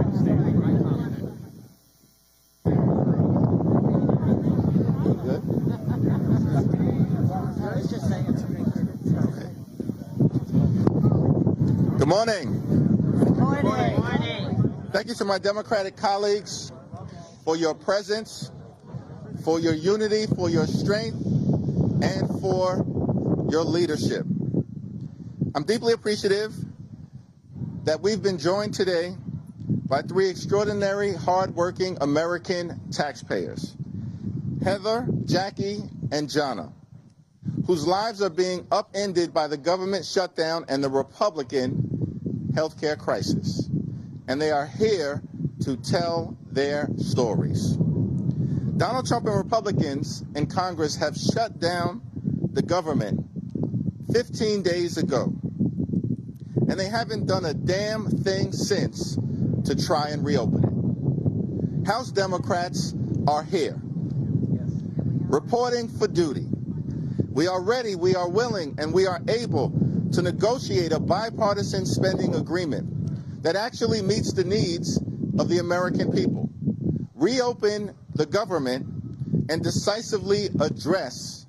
Good morning. Good morning. Thank you to my Democratic colleagues for your presence, for your unity, for your strength, and for your leadership. I'm deeply appreciative that we've been joined today by three extraordinary, hardworking American taxpayers, Heather, Jackie, and Jonna, whose lives are being upended by the government shutdown and the Republican healthcare crisis. And they are here to tell their stories. Donald Trump and Republicans in Congress have shut down the government 15 days ago. And they haven't done a damn thing since to try and reopen it. House Democrats are here, reporting for duty. We are ready, we are willing, and we are able to negotiate a bipartisan spending agreement that actually meets the needs of the American people, reopen the government, and decisively address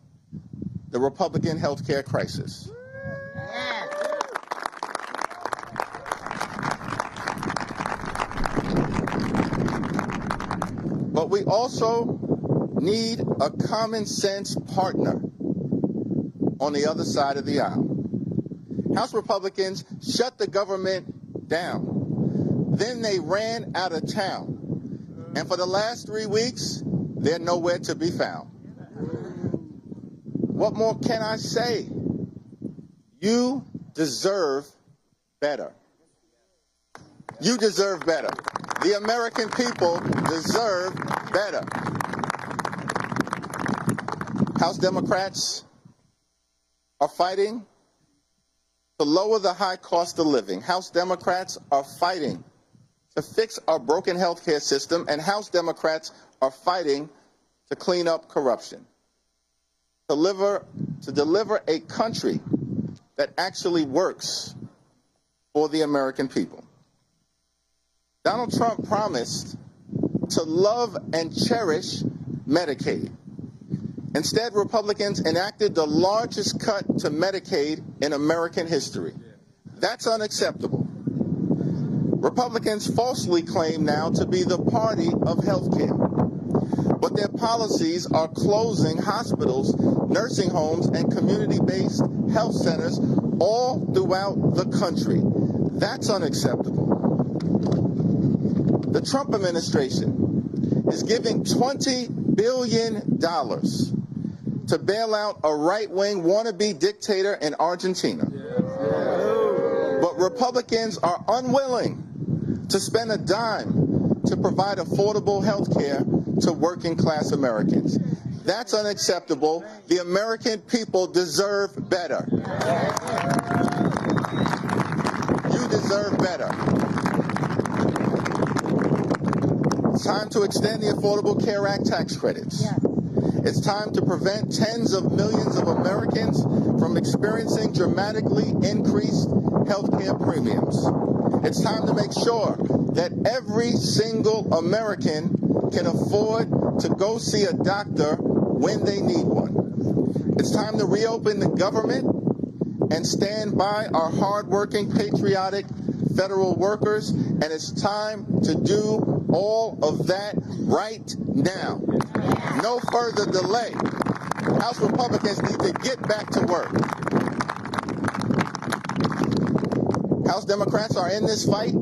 the Republican health care crisis. But we also need a common sense partner on the other side of the aisle. House Republicans shut the government down. Then they ran out of town. And for the last 3 weeks, they're nowhere to be found. What more can I say? You deserve better. You deserve better. The American people deserve better. House Democrats are fighting to lower the high cost of living. House Democrats are fighting to fix our broken health care system, and House Democrats are fighting to clean up corruption, to deliver a country that actually works for the American people. Donald Trump promised to love and cherish Medicaid. Instead, Republicans enacted the largest cut to Medicaid in American history. That's unacceptable. Republicans falsely claim now to be the party of health care, but their policies are closing hospitals, nursing homes, and community-based health centers all throughout the country. That's unacceptable. The Trump administration is giving $20 billion to bail out a right-wing wannabe dictator in Argentina. But Republicans are unwilling to spend a dime to provide affordable health care to working-class Americans. That's unacceptable. The American people deserve better. You deserve better. It's time to extend the Affordable Care Act tax credits. It's time to prevent tens of millions of Americans from experiencing dramatically increased health care premiums. It's time to make sure that every single American can afford to go see a doctor when they need one. It's time to reopen the government and stand by our hardworking, patriotic federal workers, and it's time to do all of that right now. No further delay. House Republicans need to get back to work. House Democrats are in this fight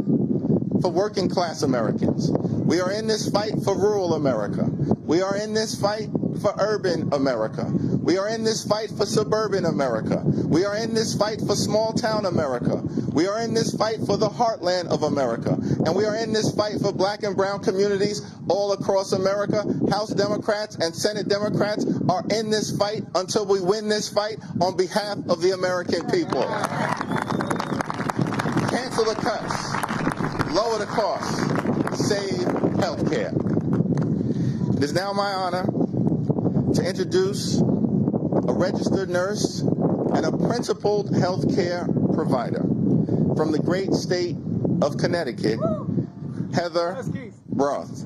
for working class Americans. We are in this fight for rural America. We are in this fight for urban America. We are in this fight for suburban America. We are in this fight for small town America. We are in this fight for the heartland of America. And we are in this fight for black and brown communities all across America. House Democrats and Senate Democrats are in this fight until we win this fight on behalf of the American people. Cancel the cuts, lower the costs, save health care. It is now my honor to introduce a registered nurse and a principled health care provider from the great state of Connecticut, Heather Roth.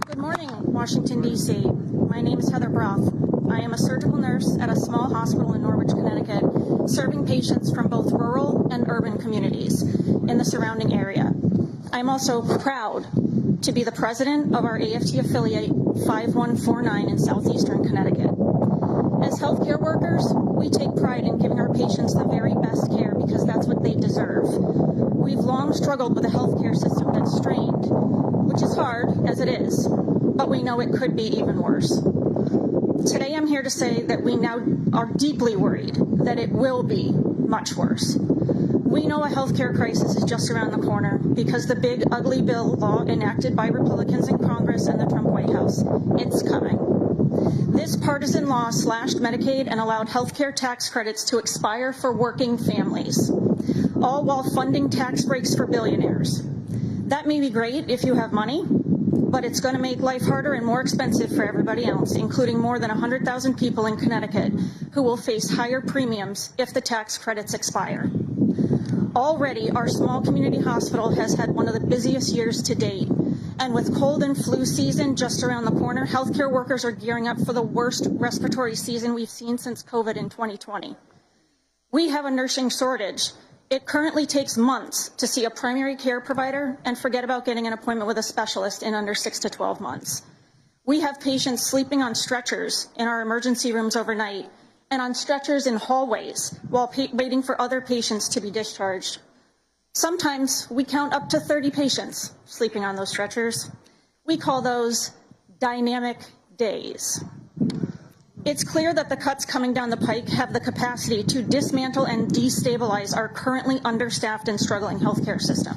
Good morning, Washington, D.C. My name is Heather Broth. I am a surgical nurse at a small hospital in Norwich, Connecticut, serving patients from both rural and urban communities in the surrounding area. I'm also proud to be the president of our AFT affiliate 5149 in southeastern Connecticut. As healthcare workers, we take pride in giving our patients the very best care because that's what they deserve. We've long struggled with a healthcare system that's strained, which is hard as it is, but we know it could be even worse. Today I'm here to say that we now are deeply worried that it will be much worse. We know a healthcare crisis is just around the corner because the big ugly bill law enacted by Republicans in Congress and the Trump White House, it's coming. This partisan law slashed Medicaid and allowed healthcare tax credits to expire for working families, all while funding tax breaks for billionaires. That may be great if you have money, but it's going to make life harder and more expensive for everybody else, including more than 100,000 people in Connecticut who will face higher premiums if the tax credits expire. Already, our small community hospital has had one of the busiest years to date. And with cold and flu season just around the corner, healthcare workers are gearing up for the worst respiratory season we've seen since COVID in 2020. We have a nursing shortage. It currently takes months to see a primary care provider and forget about getting an appointment with a specialist in under 6 to 12 months. We have patients sleeping on stretchers in our emergency rooms overnight and on stretchers in hallways while waiting for other patients to be discharged. Sometimes we count up to 30 patients sleeping on those stretchers. We call those dynamic days. It's clear that the cuts coming down the pike have the capacity to dismantle and destabilize our currently understaffed and struggling healthcare system.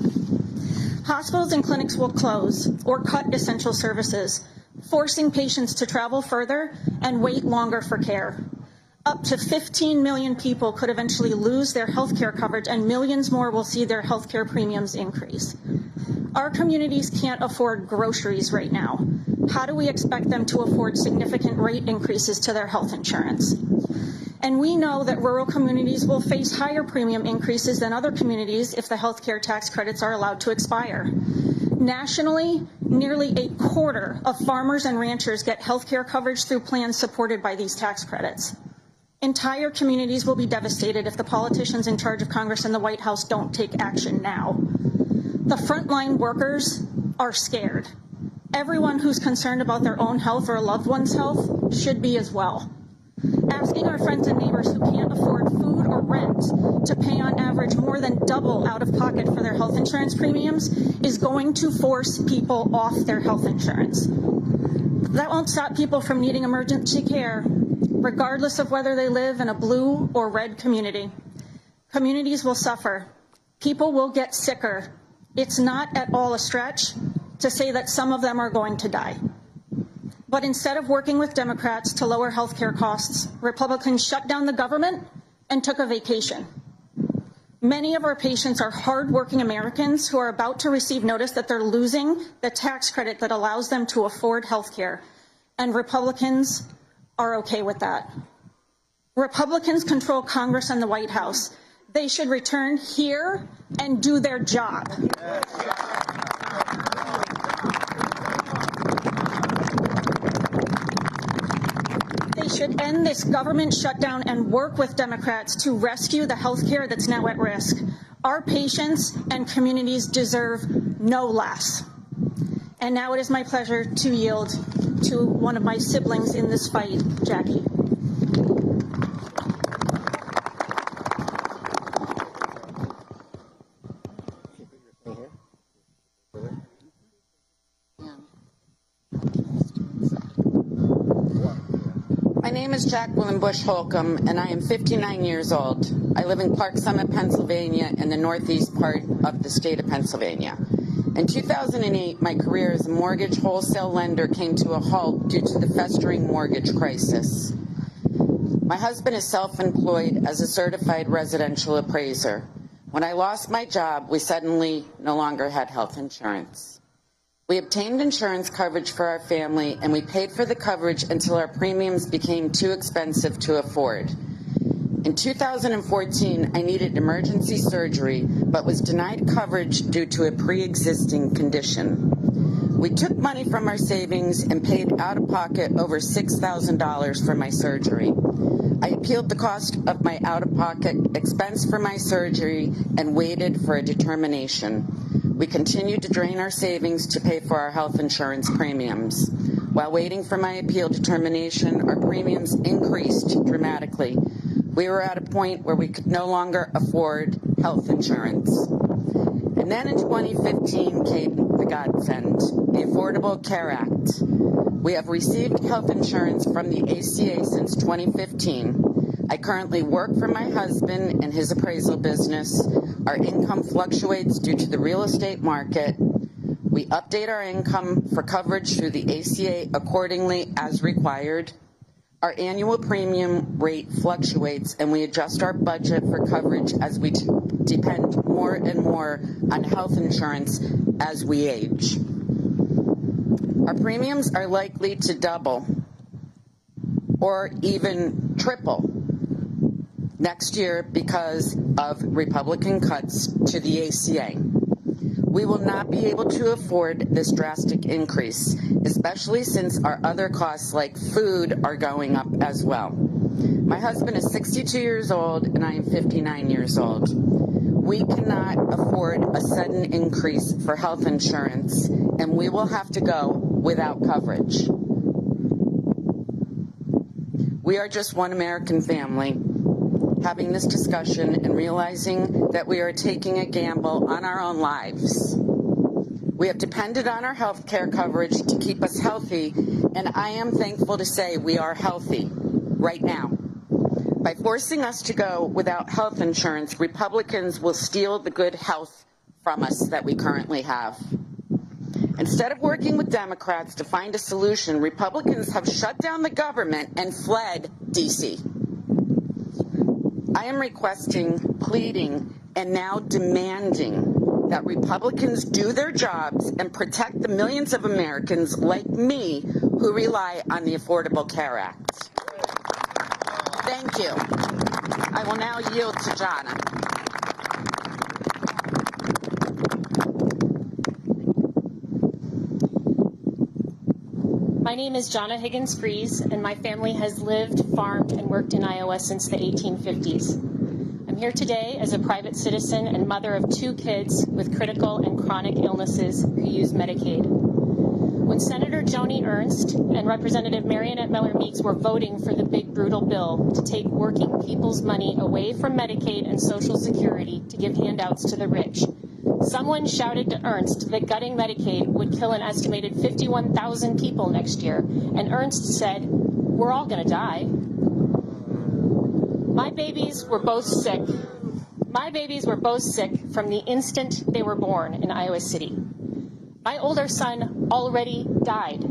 Hospitals and clinics will close or cut essential services, forcing patients to travel further and wait longer for care. Up to 15 million people could eventually lose their health care coverage, and millions more will see their health care premiums increase. Our communities can't afford groceries right now. How do we expect them to afford significant rate increases to their health insurance? And we know that rural communities will face higher premium increases than other communities if the health care tax credits are allowed to expire. Nationally, nearly a quarter of farmers and ranchers get health care coverage through plans supported by these tax credits. Entire communities will be devastated if the politicians in charge of Congress and the White House don't take action now. The frontline workers are scared. Everyone who's concerned about their own health or a loved one's health should be as well. Asking our friends and neighbors who can't afford food or rent to pay on average more than double out of pocket for their health insurance premiums is going to force people off their health insurance. That won't stop people from needing emergency care, regardless of whether they live in a blue or red community. Communities will suffer. People will get sicker. It's not at all a stretch to say that some of them are going to die. But instead of working with Democrats to lower health care costs, Republicans shut down the government and took a vacation. Many of our patients are hardworking Americans who are about to receive notice that they're losing the tax credit that allows them to afford health care. And Republicans are okay with that. Republicans control Congress and the White House. They should return here and do their job. They should end this government shutdown and work with Democrats to rescue the health care that's now at risk. Our patients and communities deserve no less. And now it is my pleasure to yield to one of my siblings in this fight, Jackie. My name is Jacqueline Bush Holcomb, and I am 59 years old. I live in Clark Summit, Pennsylvania, in the northeast part of the state of Pennsylvania. In 2008, my career as a mortgage wholesale lender came to a halt due to the festering mortgage crisis. My husband is self-employed as a certified residential appraiser. When I lost my job, we suddenly no longer had health insurance. We obtained insurance coverage for our family, and we paid for the coverage until our premiums became too expensive to afford. In 2014, I needed emergency surgery, but was denied coverage due to a pre-existing condition. We took money from our savings and paid out of pocket over $6,000 for my surgery. I appealed the cost of my out-of-pocket expense for my surgery and waited for a determination. We continued to drain our savings to pay for our health insurance premiums. While waiting for my appeal determination, our premiums increased dramatically. We were at a point where we could no longer afford health insurance. And then in 2015 came the godsend, the Affordable Care Act. We have received health insurance from the ACA since 2015. I currently work for my husband in his appraisal business. Our income fluctuates due to the real estate market. We update our income for coverage through the ACA accordingly as required. Our annual premium rate fluctuates, and we adjust our budget for coverage as we depend more and more on health insurance as we age. Our premiums are likely to double or even triple next year because of Republican cuts to the ACA. We will not be able to afford this drastic increase, especially since our other costs like food are going up as well. My husband is 62 years old and I am 59 years old. We cannot afford a sudden increase for health insurance, and we will have to go without coverage. We are just one American family having this discussion and realizing that we are taking a gamble on our own lives. We have depended on our health care coverage to keep us healthy, and I am thankful to say we are healthy right now. By forcing us to go without health insurance, Republicans will steal the good health from us that we currently have. Instead of working with Democrats to find a solution, Republicans have shut down the government and fled D.C. I am requesting, pleading, and now demanding that Republicans do their jobs and protect the millions of Americans like me who rely on the Affordable Care Act. Thank you. I will now yield to Jana. My name is Jana Higgins-Fries, and my family has lived, farmed, and worked in Iowa since the 1850s. I'm here today as a private citizen and mother of 2 kids with critical and chronic illnesses who use Medicaid. When Senator Joni Ernst and Representative Marionette Miller-Meeks were voting for the big brutal bill to take working people's money away from Medicaid and Social Security to give handouts to the rich, someone shouted to Ernst that gutting Medicaid would kill an estimated 51,000 people next year, and Ernst said, "We're all going to die." My babies were both sick. My babies were both sick from the instant they were born in Iowa City. My older son already died.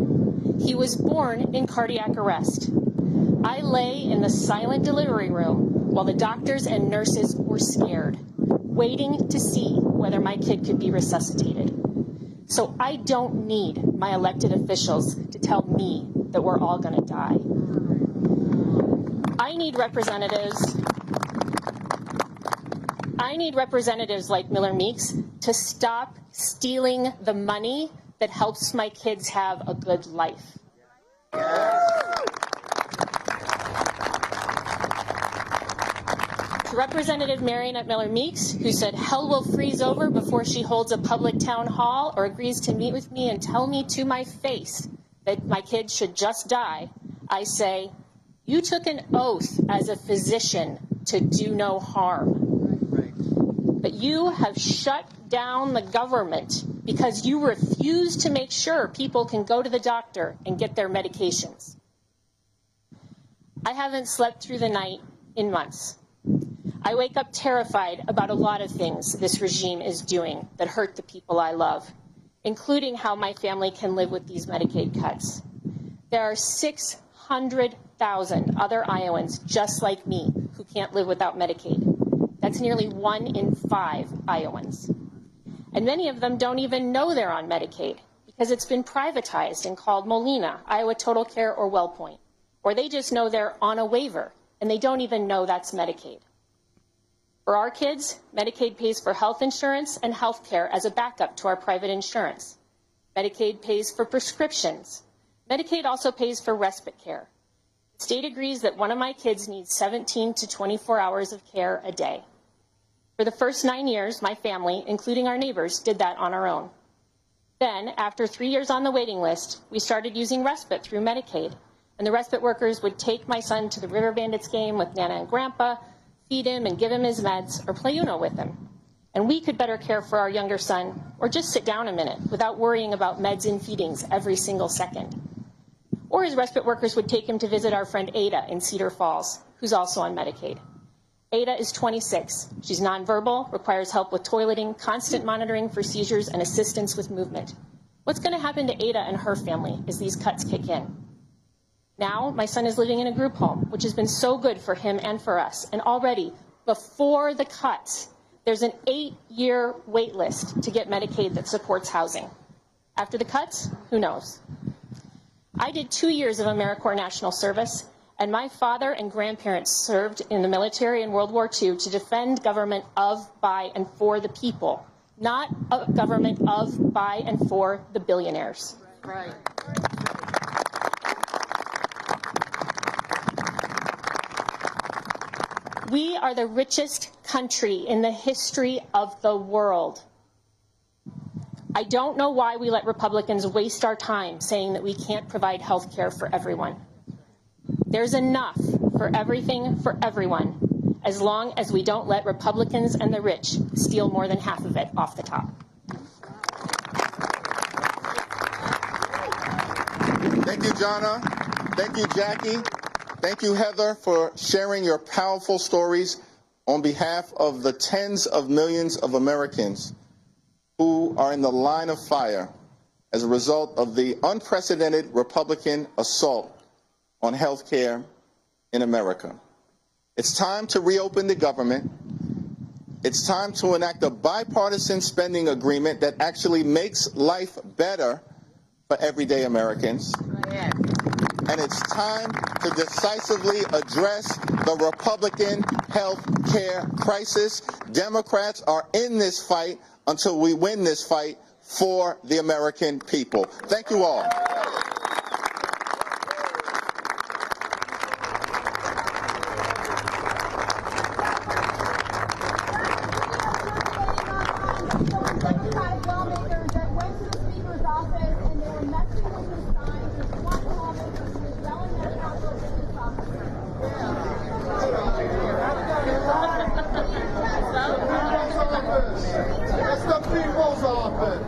He was born in cardiac arrest. I lay in the silent delivery room while the doctors and nurses were scared, waiting to see whether my kid could be resuscitated. So I don't need my elected officials to tell me that we're all going to die. I need representatives like Miller-Meeks to stop stealing the money that helps my kids have a good life. To Representative Marionette Miller-Meeks, who said hell will freeze over before she holds a public town hall or agrees to meet with me and tell me to my face that my kids should just die, I say, you took an oath as a physician to do no harm. But you have shut down the government because you refuse to make sure people can go to the doctor and get their medications. I haven't slept through the night in months. I wake up terrified about a lot of things this regime is doing that hurt the people I love, including how my family can live with these Medicaid cuts. There are 600,000 other Iowans just like me who can't live without Medicaid. That's nearly 1 in 5 Iowans. And many of them don't even know they're on Medicaid because it's been privatized and called Molina, Iowa Total Care, or WellPoint. Or they just know they're on a waiver and they don't even know that's Medicaid. For our kids, Medicaid pays for health insurance and health care as a backup to our private insurance. Medicaid pays for prescriptions. Medicaid also pays for respite care. The state agrees that one of my kids needs 17 to 24 hours of care a day. For the first 9 years, my family, including our neighbors, did that on our own. Then, after 3 years on the waiting list, we started using respite through Medicaid, and the respite workers would take my son to the River Bandits game with Nana and Grandpa, feed him and give him his meds, or play Uno with him. And we could better care for our younger son, or just sit down a minute without worrying about meds and feedings every single second. Or his respite workers would take him to visit our friend Ada in Cedar Falls, who's also on Medicaid. Ada is 26. She's nonverbal, requires help with toileting, constant monitoring for seizures, and assistance with movement. What's going to happen to Ada and her family as these cuts kick in? Now, my son is living in a group home, which has been so good for him and for us. And already, before the cuts, there's an 8-year wait list to get Medicaid that supports housing. After the cuts, who knows? I did 2 years of AmeriCorps National Service, and my father and grandparents served in the military in World War II to defend government of, by, and for the people, not a government of, by, and for the billionaires. Right. We are the richest country in the history of the world. I don't know why we let Republicans waste our time saying that we can't provide health care for everyone. There's enough for everything for everyone, as long as we don't let Republicans and the rich steal more than half of it off the top. Thank you, Jonna. Thank you, Jackie. Thank you, Heather, for sharing your powerful stories on behalf of the tens of millions of Americans who are in the line of fire as a result of the unprecedented Republican assault on health care in America. It's time to reopen the government. It's time to enact a bipartisan spending agreement that actually makes life better for everyday Americans. And it's time to decisively address the Republican health care crisis. Democrats are in this fight until we win this fight for the American people. Thank you all. It's the people's office.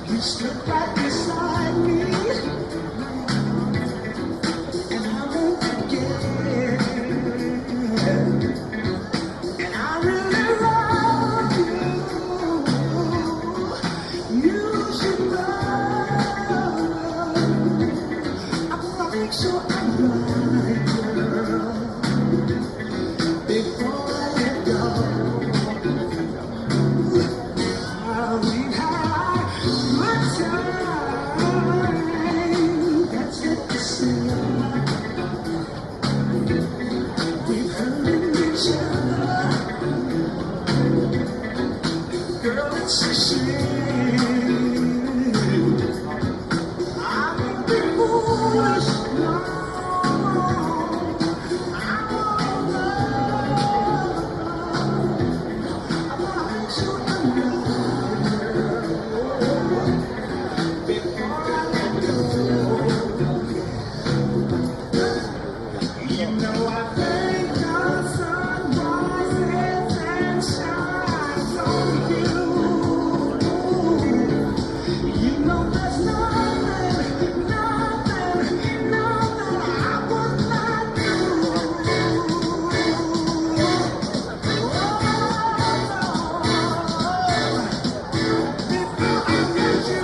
You stood right beside me, and I won't forget. And I really love you. You should know. I wanna make sure I'm right, girl, before I let go. We had good time. That's it to say. We've hurt each other. Girl, it's a shame. I won't be foolish, no. I wanna make sure I'm right before I let go. You know I thank the sun rises and shines on you. You know there's nothing I would not do. Before I let you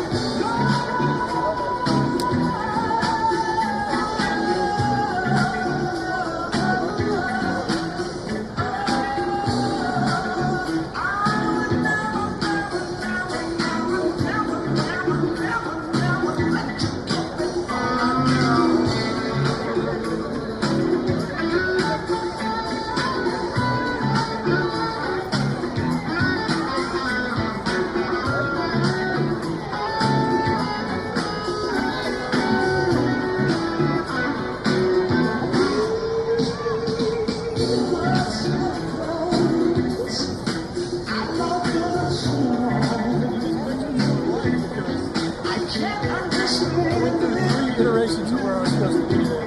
iterations of where I was supposed to be there.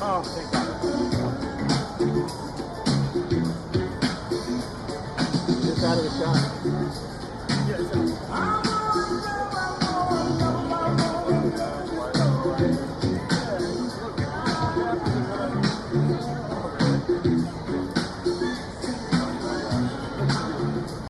Oh, thank God. Just out of the shot.